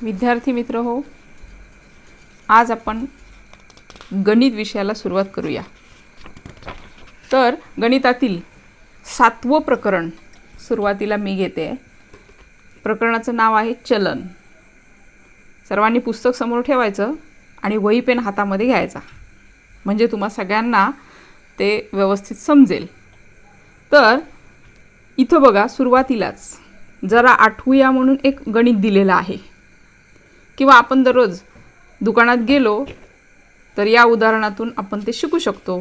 विद्यार्थी मित्र हो, आज आपण गणित विषयाला सुरुवात करूया. तर गणितातील 7वं प्रकरण सुरुवातीला मी घेते. प्रकरणाचं नाव आहे चलन. सर्वांनी पुस्तक समोर ठेवायचं आणि वही पेन हातामध्ये घ्यायचा, म्हणजे तुम्हा सगळ्यांना ते व्यवस्थित समजेल. तर इथं बघा, सुरुवातीलाच जरा आठवूया म्हणून एक गणित दिलेलं आहे, किंवा आपण दररोज दुकानात गेलो तर या उदाहरणातून आपण ते शिकू शकतो.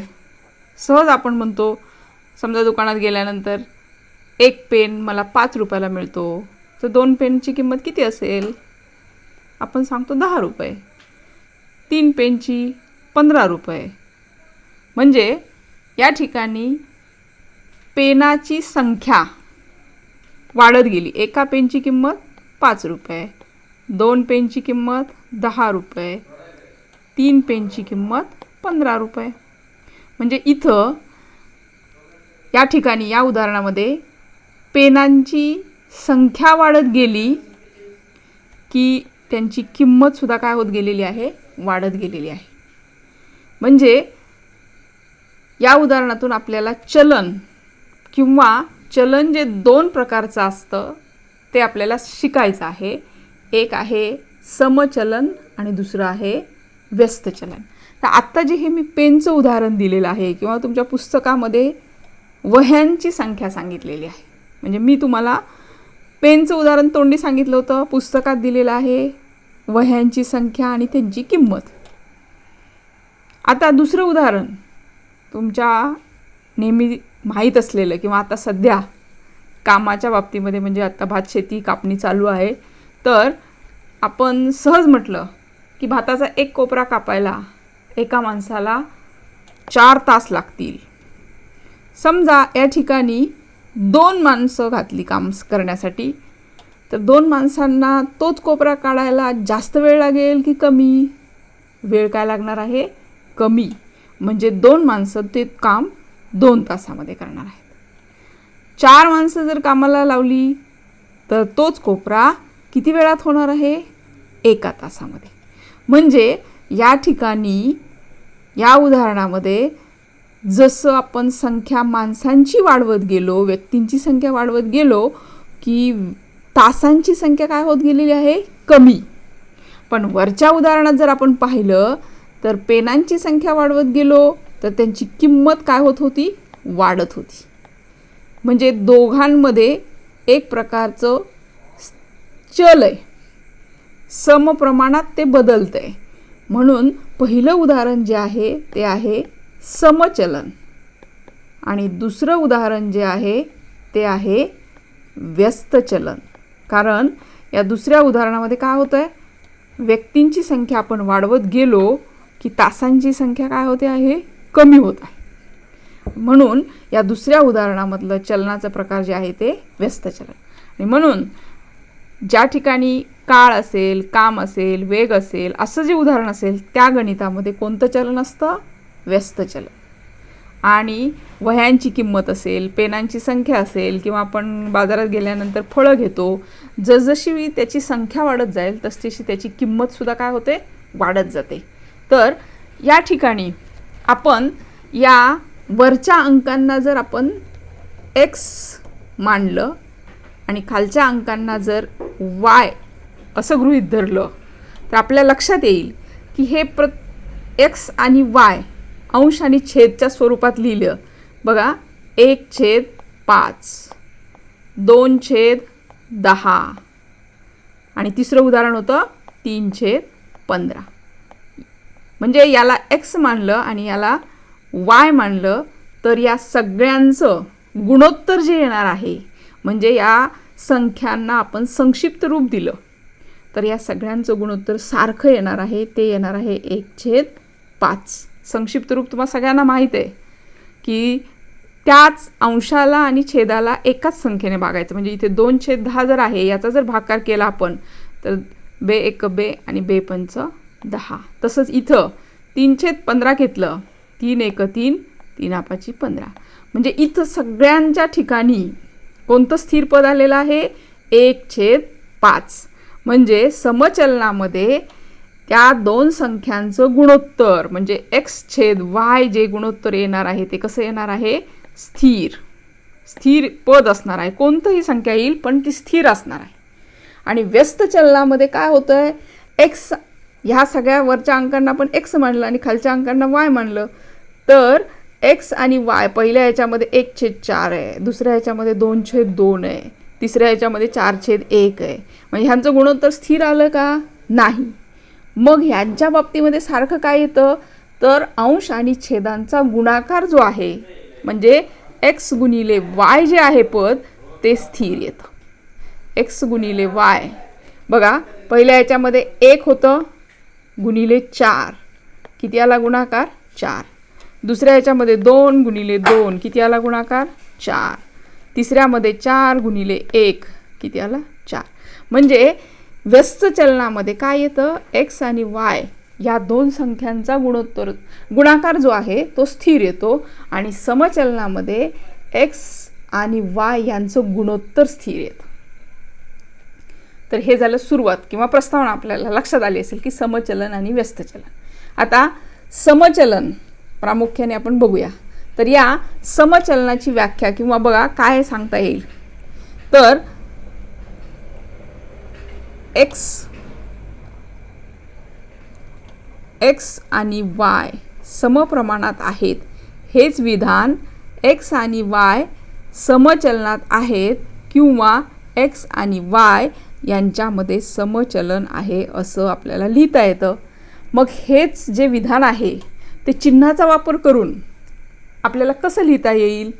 सहज आपण म्हणतो, समजा दुकानात गेल्यानंतर एक पेन मला 5 रुपयाला मिळतो, तर 2 पेनची किंमत किती असेल? आपण सांगतो 10 रुपये. 3 पेनची 15 रुपये. म्हणजे या ठिकाणी पेनाची संख्या वाढत गेली. एका पेनची किंमत 5 रुपये, 2 पेनची किंमत 10 रुपये, 3 पेनची किंमत 15 रुपये. म्हणजे इथं या ठिकाणी या उदाहरणामध्ये पेनांची संख्या वाढत गेली की त्यांची किंमतसुद्धा काय होत गेलेली आहे? वाढत गेलेली आहे. म्हणजे या उदाहरणातून आपल्याला चलन किंवा चलन जे 2 प्रकारचं असतं ते आपल्याला शिकायचं आहे. एक आहे समचलन आणि दुसरं आहे व्यस्त चलन. तर आत्ता जे हे मी पेनचं उदाहरण दिलेलं आहे, किंवा तुमच्या पुस्तकामध्ये वह्यांची संख्या सांगितलेली आहे. म्हणजे मी तुम्हाला पेनचं उदाहरण तोंडी सांगितलं होतं, पुस्तकात दिलेलं आहे वह्यांची संख्या आणि त्यांची किंमत. आता दुसरं उदाहरण तुमच्या नेहमी माहीत असलेलं, किंवा आता सध्या कामाच्या बाबतीमध्ये, म्हणजे आता भात शेती कापणी चालू आहे, तर आपण सहज म्हटलं की भाताचा एक कोपरा कापायला एका माणसाला 4 तास लागतील. समजा या ठिकाणी 2 माणसं घातली काम करण्यासाठी, तर 2 माणसांना तोच कोपरा काढायला जास्त वेळ लागेल की कमी? वेळ काय लागणार आहे? कमी. म्हणजे 2 माणसं ते काम 2 तासामध्ये करणार आहेत. 4 माणसं जर कामाला लावली तर तोच कोपरा किती वेळात होणार आहे? 1 तासामध्ये. म्हणजे या ठिकाणी या उदाहरणामध्ये जसं आपण संख्या माणसांची वाढवत गेलो, व्यक्तींची संख्या वाढवत गेलो, की तासांची संख्या काय होत गेलेली आहे? कमी. पण वरच्या उदाहरणात जर आपण पाहिलं तर पेनांची संख्या वाढवत गेलो तर त्यांची किंमत काय होत होती? वाढत होती. म्हणजे दोघांमध्ये एक प्रकारचं चल आहे, समप्रमाणात ते बदलत आहे. म्हणून पहिलं उदाहरण जे आहे ते आहे समचलन, आणि दुसरं उदाहरण जे आहे ते आहे व्यस्त चलन. कारण या दुसऱ्या उदाहरणामध्ये काय होतं आहे? व्यक्तींची संख्या आपण वाढवत गेलो की तासांची संख्या काय होते आहे? कमी होत आहे. म्हणून या दुसऱ्या उदाहरणामधलं चलनाचा प्रकार जे आहे ते व्यस्त चलन. आणि म्हणून ज्या ठिकाणी काळ असेल, काम असेल, वेग असेल, असं जे उदाहरण असेल त्या गणितामध्ये कोणतं चलन असतं? व्यस्त चलन. आणि वह्यांची किंमत असेल, पेनांची संख्या असेल, किंवा आपण बाजारात गेल्यानंतर फळं घेतो, जसजशी त्याची संख्या वाढत जाईल तसतशी त्याची किंमतसुद्धा काय होते? वाढत जाते. तर या ठिकाणी आपण या वरच्या अंकांना जर आपण x मानलं आणि खालच्या अंकांना जर y असं गृहीत धरलं, तर आपल्या लक्षात येईल की हे x आणि y अंश आणि छेदच्या स्वरूपात लिहिलं. बघा, 1/5, 2/10, आणि तिसरं उदाहरण होतं 3/15. म्हणजे याला x मानलं आणि याला y मानलं तर या सगळ्यांचं गुणोत्तर जे येणार आहे, म्हणजे या संख्यांना आपण संक्षिप्त रूप दिलं तर या सगळ्यांचं गुणोत्तर सारखं येणार आहे. ते येणार आहे 1/5. संक्षिप्त रूप तुम्हाला सगळ्यांना माहीत आहे की त्याच अंशाला आणि छेदाला एकाच संख्येने भागायचं. म्हणजे इथे 2/10 जर आहे, याचा जर भागाकार केला आपण तर 2 आणि 2×5 10. तसंच इथं 3/15 घेतलं, 3×1 3, 3×5 15. म्हणजे इथं सगळ्यांच्या ठिकाणी कोणतं स्थिर पद आलेलं आहे? 1/5. म्हणजे समचलनामध्ये त्या दोन संख्यांचं गुणोत्तर म्हणजे x/y जे गुणोत्तर येणार आहे ते कसं येणार आहे? स्थिर पद असणार आहे. कोणतीही संख्या येईल पण ती स्थिर असणार आहे. आणि व्यस्त चलनामध्ये काय होतंय? x ह्या सगळ्या वरच्या अंकांना आपण x मानलं आणि खालच्या अंकांना y मानलं, तर x आणि y पहिल्या ह्याच्यामध्ये 1/4 आहे, दुसऱ्या ह्याच्यामध्ये 2/2 आहे, तिसऱ्या ह्याच्यामध्ये 4/1 आहे. म्हणजे ह्यांचं गुणोत्तर स्थिर आलं का? नाही. मग ह्यांच्या बाबतीमध्ये सारखं काय येतं? तर अंश आणि छेदांचा गुणाकार जो आहे म्हणजे x गुणिले y जे आहे पद ते स्थिर येतं. x गुणिले y बघा, पहिल्या ह्याच्यामध्ये 1 होतं गुणिले 4 किती आला गुणाकार? 4. दुसऱ्या ह्याच्यामध्ये 2 गुणिले 2 किती आला गुणाकार? 4. तिसऱ्यामध्ये 4 गुणिले 1 किती आला? 4. म्हणजे व्यस्त चलनामध्ये काय येतं? x आणि y या दोन संख्यांचा गुणाकार जो आहे तो स्थिर येतो आणि समचलनामध्ये x आणि y यांचं गुणोत्तर स्थिर येतं. तर हे झालं सुरुवात किंवा प्रस्तावना. आपल्याला लक्षात आली असेल की समचलन आणि व्यस्त चलन. आता समचलन प्रामुख्याने आपण बघूया. तर या समचलनाची व्याख्या किंवा बघा काय सांगता येईल. तर x आणि y समप्रमाणात आहेत हेच विधान x आणि y समचलनात आहेत किंवा x आणि y यांच्यामध्ये समचलन आहे असं आपल्याला लिहिता येतं. मग हेच जे विधान आहे ते चिन्हाचा वापर करून आपल्याला कसं लिहिता येईल?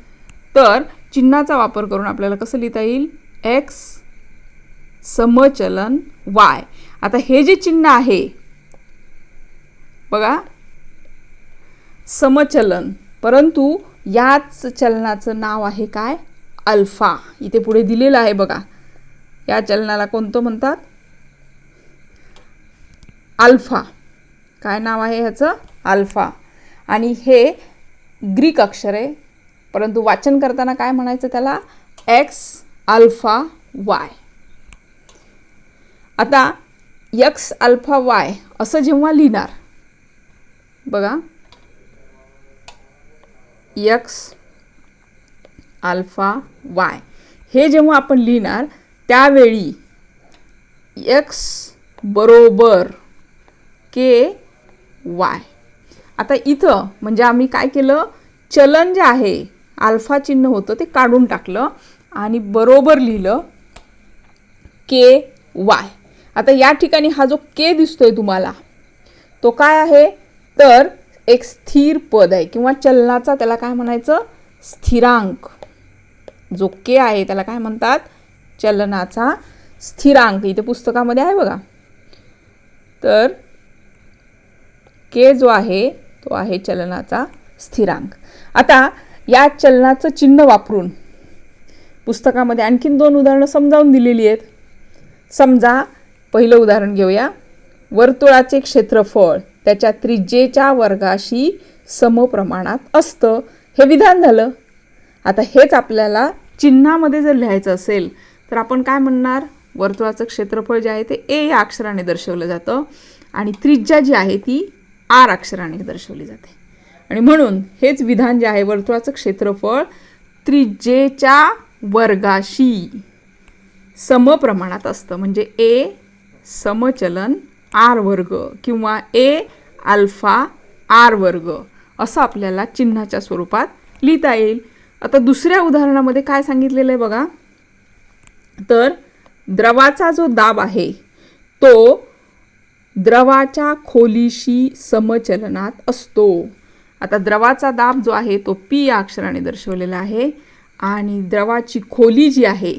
तर चिन्हाचा वापर करून आपल्याला कसं लिहिता येईल? x समचलन y. आता हे जे चिन्ह आहे बघा समचलन, परंतु याच चलनाचं नाव आहे काय? अल्फा. इथे पुढे दिलेलं आहे बघा. या चलनाला कोणतं म्हणतात? अल्फा. काय नाव आहे ह्याचं? अल्फा. आणि हे ग्रीक अक्षर आहे, परंतु वाचन करताना काय म्हणायचं त्याला? x alpha y. आता x अल्फा y असं जेव्हा लिहिणार बघा, x अल्फा y हे जेव्हा आपण लिहिणार त्यावेळी x बरोबर k y. आता इथं म्हणजे आम्ही काय केलं? चलन जे आहे अल्फा चिन्ह होतं ते काढून टाकलं आणि बरोबर लिहिलं k y. आता या ठिकाणी हा जो k दिसतोय तुम्हाला तो काय आहे? तर एक स्थिर पद आहे किंवा चलनाचा त्याला काय म्हणायचं? स्थिरांक. जो k आहे त्याला काय म्हणतात? चलनाचा स्थिरांक. इथे पुस्तकामध्ये आहे बघा. तर k जो आहे तो आहे चलनाचा स्थिरांक. आता या चलनाचं चिन्ह वापरून पुस्तकामध्ये आणखीन 2 उदाहरणं समजावून दिलेली आहेत. समजा पहिलं उदाहरण घेऊया. वर्तुळाचे क्षेत्रफळ त्याच्या त्रिज्येच्या वर्गाशी समप्रमाणात असतं. हे विधान झालं. आता हेच आपल्याला चिन्हामध्ये जर लिहायचं असेल तर आपण काय म्हणणार? वर्तुळाचं क्षेत्रफळ जे आहे ते a या अक्षराने दर्शवलं जातं आणि त्रिज्या जी आहे ती r अक्षराने दर्शवली जाते. आणि म्हणून हेच विधान जे आहे वर्तुळाचं क्षेत्रफळ त्रिज्येच्या वर्गाशी समप्रमाणात असतं. म्हणजे a समचलन r वर्ग किंवा a अल्फा r वर्ग असं आपल्याला चिन्हाच्या स्वरूपात लिहिता येईल. आता दुसऱ्या उदाहरणामध्ये काय सांगितलेलं आहे बघा. तर द्रवाचा जो दाब आहे तो द्रवाच्या खोलीशी समचलनात असतो. आता द्रवाचा दाब जो आहे तो p या अक्षराने दर्शवलेला आहे आणि द्रवाची खोली जी आहे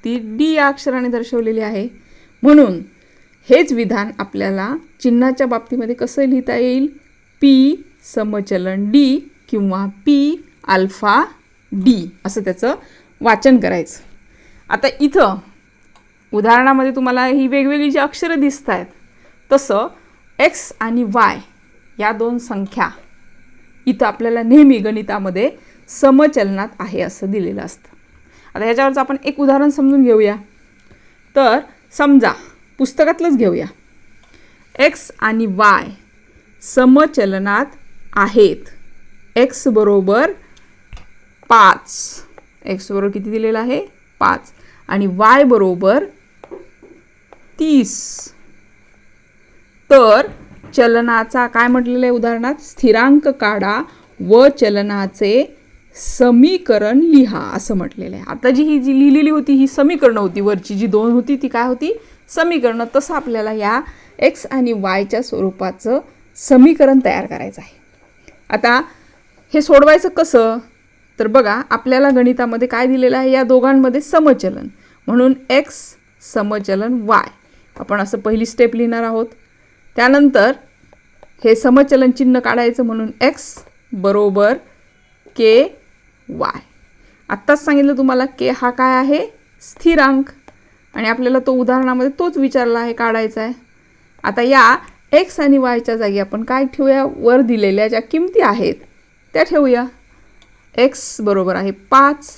ती d या अक्षराने दर्शवलेली आहे. म्हणून हेच विधान आपल्याला चिन्हाच्या बाबतीमध्ये कसं लिहिता येईल? p समचलन d किंवा p अल्फा d असं त्याचं वाचन करायचं. आता इथं उदाहरणामध्ये तुम्हाला ही वेगवेगळी जी अक्षरं दिसत आहेत तसं x आणि y या दोन संख्या इथं आपल्याला नेहमी गणितामध्ये समचलनात आहे असं दिलेलं असतं. आता ह्याच्यावरचं आपण एक उदाहरण समजून घेऊया. तर समजा पुस्तकातलंच घेऊया. एक्स आणि वाय समचलनात आहेत. एक्स बरोबर 5. एक्स बरोबर किती दिलेलं आहे? 5. आणि वाय बरोबर 30. तर चलनाचा काय म्हटलेलं आहे उदाहरणात? स्थिरांक काढा व चलनाचे समीकरण लिहा असं म्हटलेलं आहे. आता जी लिहिलेली होती ही समीकरणं होती. वरची जी 2 होती ती काय होती? समीकरणं. तसं आपल्याला या एक्स आणि वायच्या स्वरूपाचं समीकरण तयार करायचं आहे. आता हे सोडवायचं कसं? तर बघा, आपल्याला गणितामध्ये काय दिलेलं आहे? या दोघांमध्ये समचलन, म्हणून एक्स समचलन वाय. आपण असं पहिली स्टेप लिहिणार आहोत. त्यानंतर हे समचलन चिन्ह काढायचं, म्हणून एक्स बरोबर के वाय. आत्ताच सांगितलं तुम्हाला के हा काय आहे? स्थिरांक. आणि आपल्याला तो उदाहरणामध्ये तोच विचारला आहे, काढायचा आहे. आता या एक्स आणि वायच्या जागी आपण काय ठेवूया? वर दिलेल्या ज्या किमती आहेत त्या ठेवूया. एक्स बरोबर आहे 5,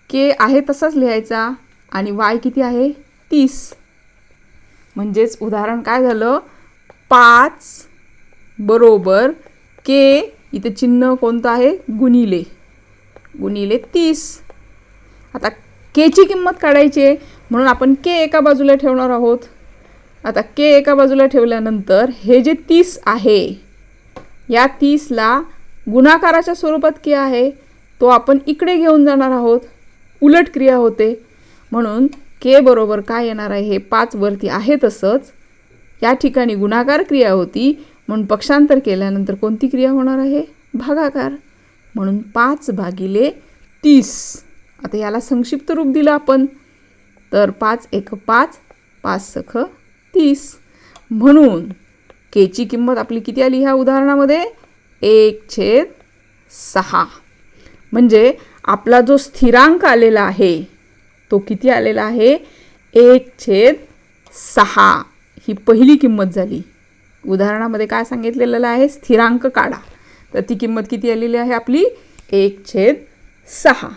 के आहे तसाच लिहायचा, आणि वाय किती आहे? 30. म्हणजेच उदाहरण काय झालं? 5 बरोबर के, इथे चिन्ह कोणतं आहे? गुणिले 30. आता केची किंमत काढायची आहे, म्हणून आपण के एका बाजूला ठेवणार आहोत. आता के एका बाजूला ठेवल्यानंतर हे जे 30 आहे, या 30ला गुणाकाराच्या स्वरूपात के आहे तो आपण इकडे घेऊन जाणार आहोत. उलट क्रिया होते, म्हणून के बरोबर काय येणार आहे? हे 5 वरती आहे तसंच या ठिकाणी गुणाकार क्रिया होती, म्हणून पक्षांतर केल्यानंतर कोणती क्रिया होणार आहे? भागाकार. म्हणून 5/30. आता याला संक्षिप्त रूप दिलं आपण, तर 5 एक 5, 5 सख 30. म्हणून केची किंमत आपली किती आली ह्या उदाहरणामध्ये? 1/6. म्हणजे आपला जो स्थिरांक आलेला आहे तो किती आलेला आहे? 1/6. ही पहिली किंमत झाली. उदाहरणामध्ये काय सांगितलेलं आहे? स्थिरांक काढा. तर ती किंमत किती आलेली आहे आपली? 1/6.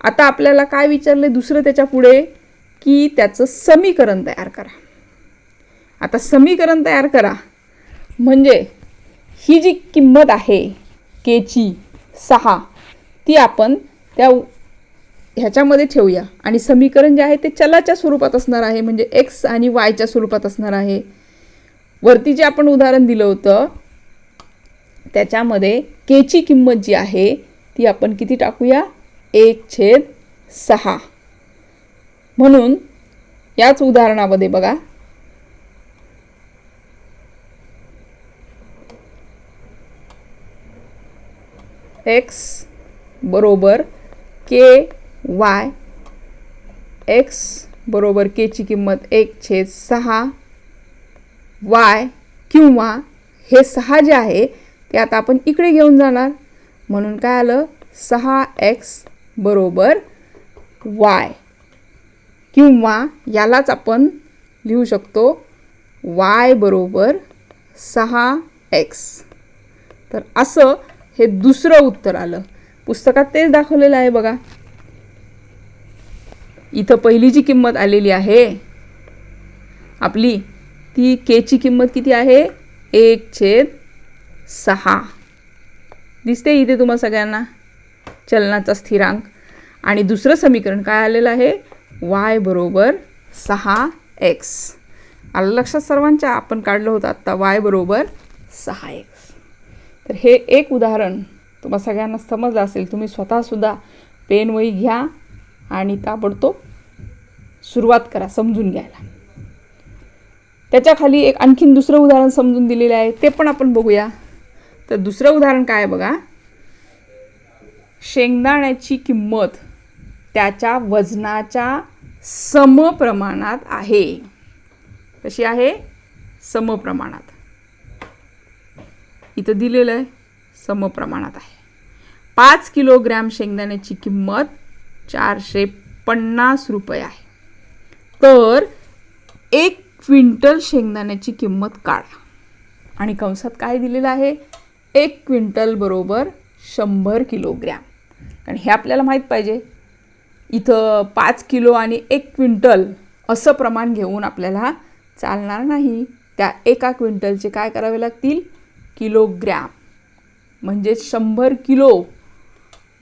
आता आपल्याला काय विचारलं दुसरं त्याच्या पुढे? की त्याचं समीकरण तयार करा. आता समीकरण तयार करा म्हणजे ही जी किंमत आहे केची 6, ती आपण त्या ह्याच्यामध्ये ठेवूया, आणि समीकरण जे आहे ते चलाच्या स्वरूपात असणार आहे, म्हणजे एक्स आणि वायच्या स्वरूपात असणार आहे. वरती जे आपण उदाहरण दिलं होतं त्याच्यामध्ये केची किंमत जी आहे ती आपण किती टाकूया? 1/6. म्हणून याच उदाहरणामध्ये बघा, एक्स बरोबर के वाय. एक्स बरोबर केची किंमत 1/6 वाय, किंवा हे 6 जे आहे ते आता आपण इकडे घेऊन जाणार, म्हणून काय आलं? 6x बरोबर वाय, किंवा यालाच आपण लिहू शकतो y बरोबर 6x. तर असं हे दुसरं उत्तर आलं. पुस्तकात तेच दाखवलेलं आहे बघा. इथं पहिली जी किंमत आलेली आहे आपली, ती केची किंमत किती आहे? 1/6 दिसते इथे तुम्हा सगळ्यांना, चलनाचा स्थिरांक. आणि दुसरं समीकरण काय आलेलं आहे? y बरोबर 6x. आलं लक्षात सर्वांच्या? आपण काढलं होतं आत्ता y बरोबर 6x. तर हे एक उदाहरण तुम्हा सगळ्यांना समजलं असेल. तुम्ही स्वतःसुद्धा पेन वही घ्या आणि ताबडतोब सुरुवात करा समजून घ्यायला. त्याच्या खाली एक आणखीन दुसरं उदाहरण समजून दिलेलं आहे, ते पण आपण बघूया. तर दुसरं उदाहरण काय बघा, शेंगदाण्याची किंमत त्याच्या वजनाच्या समप्रमाणात आहे. कशी आहे? समप्रमाणात. इथं दिलेलं आहे समप्रमाणात आहे. 5 किलोग्रॅम शेंगदाण्याची किंमत 450 रुपये आहे. तर 1 क्विंटल शेंगदाण्याची किंमत काढा. आणि कंसात काय दिलेलं आहे? 1 क्विंटल बरोबर 100 किलोग्रॅम. कारण हे आपल्याला माहीत पाहिजे. इथं 5 किलो आणि 1 क्विंटल असं प्रमाण घेऊन आपल्याला चालणार नाही. त्या 1 क्विंटलचे काय करावे लागतील? किलोग्रॅम. म्हणजे 100 किलो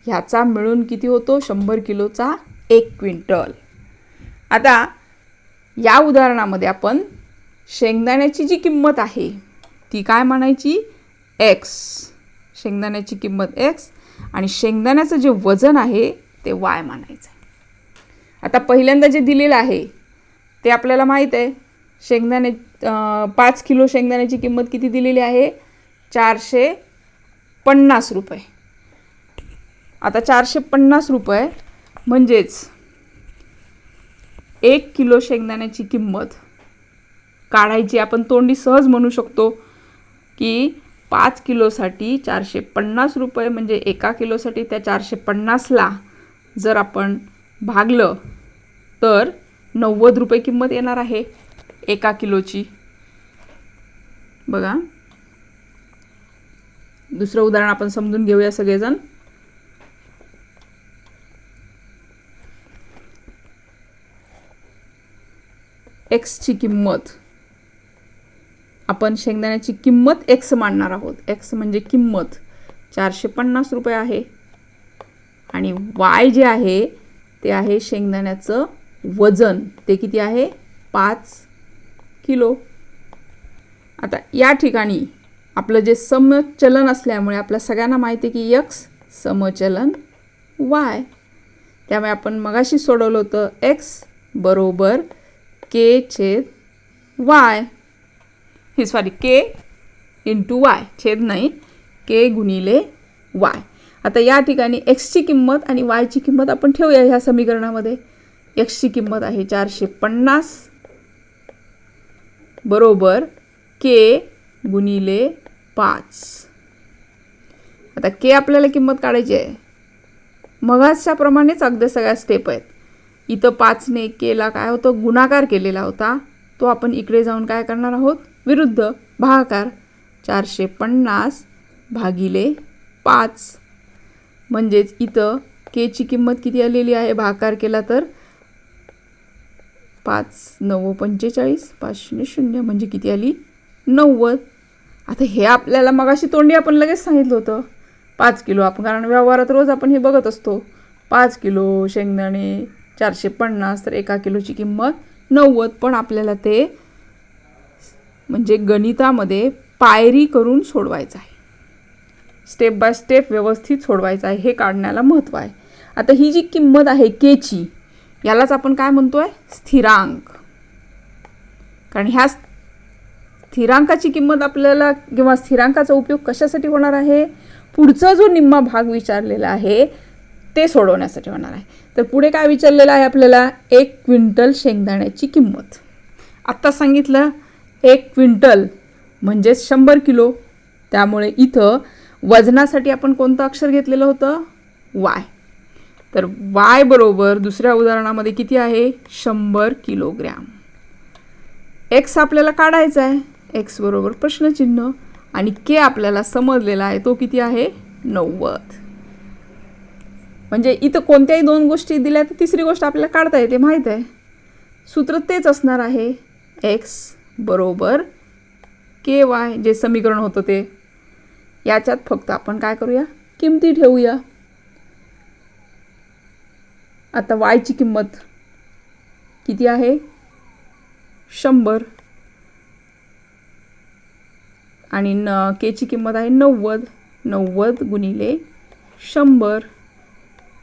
ह्याचा मिळून किती होतो? 100 किलोचा 1 क्विंटल. आता या उदाहरणामध्ये आपण शेंगदाण्याची जी किंमत आहे ती काय म्हणायची? एक्स. शेंगदाण्याची किंमत एक्स आणि शेंगदाण्याचं जे वजन आहे ते वाय म्हणायचं. आता पहिल्यांदा जे दिलेलं आहे ते आपल्याला माहीत आहे. शेंगदाणे 5 किलो शेंगदाण्याची किंमत किती दिलेली आहे? 450 रुपये. आता 450 रुपये म्हणजेच 1 किलो शेंगदाण्याची किंमत काढायची. आपण तोंडी सहज म्हणू शकतो की 5 किलोसाठी 450 रुपये म्हणजे 1 किलोसाठी त्या 450ला जर आपण भागलं तर 90 रुपये किंमत येणार आहे 1 किलोची. बघा, दुसरं उदाहरण आपण समजून घेऊया सगळेजण. एक्सची किंमत, आपण शेंगदाण्याची किंमत एक्स मानणार आहोत. एक्स म्हणजे किंमत 450 रुपये आहे आणि वाय जे आहे ते आहे शेंगदाण्याचं वजन. ते किती आहे? 5 किलो. आता या ठिकाणी आपलं जे समचलन असल्यामुळे आपल्या सगळ्यांना माहिती आहे की एक्स समचलन वाय. त्यामुळे आपण मगाशी सोडवलं होतं एक्स बरोबर के छेद वाय. के इंटू वाय, छेद नाही, के गुणिले वाय. आता या ठिकाणी एक्सची किंमत आणि वायची किंमत आपण ठेवूया ह्या समीकरणामध्ये. एक्सची किंमत आहे 450 बरोबर के गुणिले 5. आता के आपल्याला किंमत काढायची आहे. मगाच्याप्रमाणेच अगदी सगळ्या स्टेप आहेत. इथं 5ने केला काय होतं? गुणाकार केलेला होता. तो आपण इकडे जाऊन काय करणार आहोत? विरुद्ध भागाकार. 450 भागिले 5 म्हणजेच इथं केची किंमत किती आलेली आहे? भागाकार केला तर 5 9 45 5 0 0 म्हणजे किती आली? 90. आता हे आपल्याला मगाशी तोंडी आपण लगेच सांगितलं होतं 5 किलो. आपण कारण व्यवहारात रोज आपण हे बघत असतो. 5 किलो शेंगदाणे 450 तर 1 किलोची किंमत 90. पण आपल्याला ते म्हणजे गणितामध्ये पायरी करून सोडवायचं आहे. स्टेप बाय स्टेप व्यवस्थित सोडवायचं आहे. हे काढण्याला महत्त्व आहे. आता ही जी किंमत आहे केची, यालाच आपण काय म्हणतोय? स्थिरांक. कारण ह्या स्थिरांकाची किंमत आपल्याला किंवा स्थिरांकाचा उपयोग कशासाठी होणार आहे? पुढचा जो निम्मा भाग विचारलेला आहे ते सोडवण्यासाठी होणार आहे. तर पुढे काय विचारलेलं आहे आपल्याला? 1 क्विंटल शेंगदाण्याची किंमत. आत्ता सांगितलं 1 क्विंटल म्हणजे 100 किलो. त्यामुळे इथं वजनासाठी आपण कोणतं अक्षर घेतलेलं होतं? वाय. तर वाय बरोबर दुसऱ्या उदाहरणामध्ये किती आहे? 100 किलोग्रॅम. एक्स आपल्याला काढायचा आहे. एक्स बरोबर प्रश्नचिन्ह आणि के आपल्याला समजलेला आहे तो किती आहे? 90. म्हणजे इथं कोणत्याही 2 गोष्टी दिल्या तर तिसरी गोष्ट आपल्याला काढता येते, माहीत आहे. सूत्र तेच असणार आहे. एक्स बरोबर के वाय, जे समीकरण होतं ते. याच्यात फक्त आपण काय करूया? किमती ठेवूया. आता वायची किंमत किती आहे? 100 आणि केची किंमत आहे 90. 90 गुणिले 100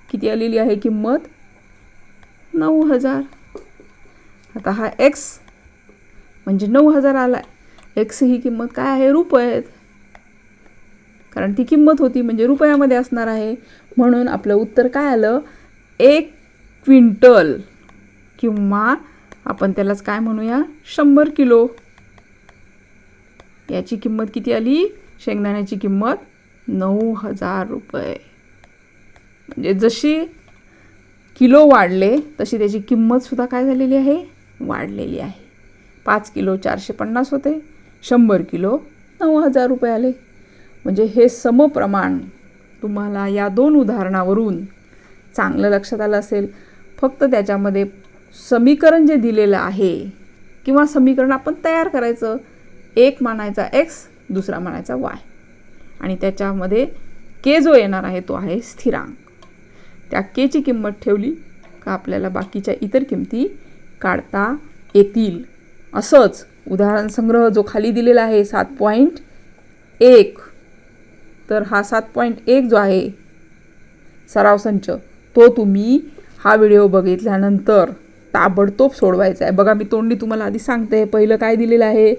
किती आलेली आहे किंमत? 9000. आता हा एक्स म्हणजे 9000 आला. एक्स ही किंमत काय आहे? रुपयात. कारण ती किंमत होती म्हणजे रुपयामध्ये असणार आहे. म्हणून आपलं उत्तर काय आलं? 1 क्विंटल किंवा आपण त्यालाच काय म्हणूया? 100 किलो. याची किंमत किती आली? शेंगदाण्याची किंमत 9000 रुपये. म्हणजे जशी किलो वाढले तशी त्याची किंमतसुद्धा काय झालेली आहे? वाढलेली आहे. 5 किलो 450 होते, 100 किलो 9000 रुपये आले. म्हणजे हे समप्रमाण तुम्हाला या 2 उदाहरणावरून चांगलं लक्षात आलं असेल. फक्त त्याच्यामध्ये समीकरण जे दिलेलं आहे किंवा समीकरण आपण तयार करायचं, एक मानायचा x, दुसरा मानायचा y, आणि त्याच्यामध्ये k जो येणार आहे तो आहे स्थिरांक. त्या k ची किंमत ठेवली का आपल्याला बाकीच्या इतर किमती काढता येतील. असंच उदाहरण संग्रह जो खाली दिलेला आहे 7.1, तर हा 7.1 जो आहे सराव संच, तो तुम्ही हा व्हिडिओ बघितल्यानंतर ताबडतोब सोडवायचा आहे. बघा, मी तोंडी तुम्हाला आधी सांगते. पहिलं काय दिलेलं आहे,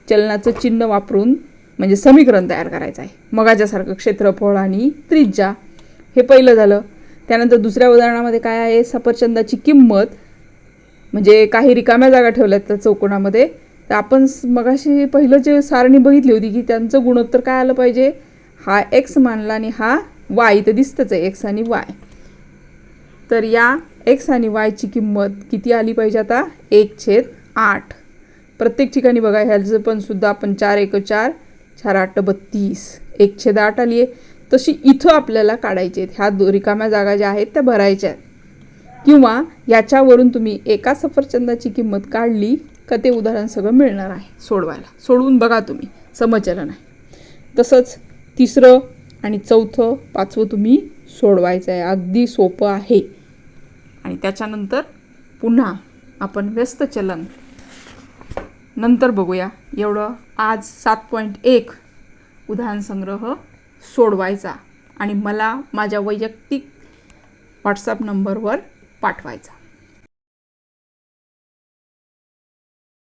चलनाचं चिन्ह वापरून म्हणजे समीकरण तयार करायचं आहे. मगाच्यासारखं क्षेत्रफळ आणि त्रिज्या, हे पहिलं झालं. त्यानंतर दुसऱ्या उदाहरणामध्ये काय आहे, सफरचंदाची किंमत, म्हणजे काही रिकाम्या जागा ठेवल्यात त्या चौकोनामध्ये, तर आपण मगाशी पहिलं जे सारणी बघितली होती की त्यांचं गुणोत्तर काय आलं पाहिजे, हा x मानला आणि हा y, इथं दिसतंच आहे x आणि y. तर या x आणि y ची किंमत किती आली पाहिजे आता, 1/8. प्रत्येक ठिकाणी बघा, ह्याचं पण सुद्धा आपण 4 × 4, 4 × 8 = 32, 1/8 आली आहे. तशी इथं आपल्याला काढायचे आहेत. ह्या रिकाम्या जागा ज्या आहेत त्या भरायच्या आहेत. किंवा याच्यावरून तुम्ही एका सफरचंदाची किंमत काढली का ते उदाहरण सगळं मिळणार आहे सोडवायला. सोडवून बघा तुम्ही, समजलं नाही. तसंच तिसरं आणि चौथं, पाचवं तुम्ही सोडवायचं आहे. अगदी सोपं आहे. आणि त्याच्यानंतर पुन्हा आपण व्यस्त चलन नंतर बघूया. एवढं आज 7.1 उदाहरण संग्रह सोडवायचा आणि मला माझ्या वैयक्तिक व्हॉट्सअप नंबरवर पाठवायचा.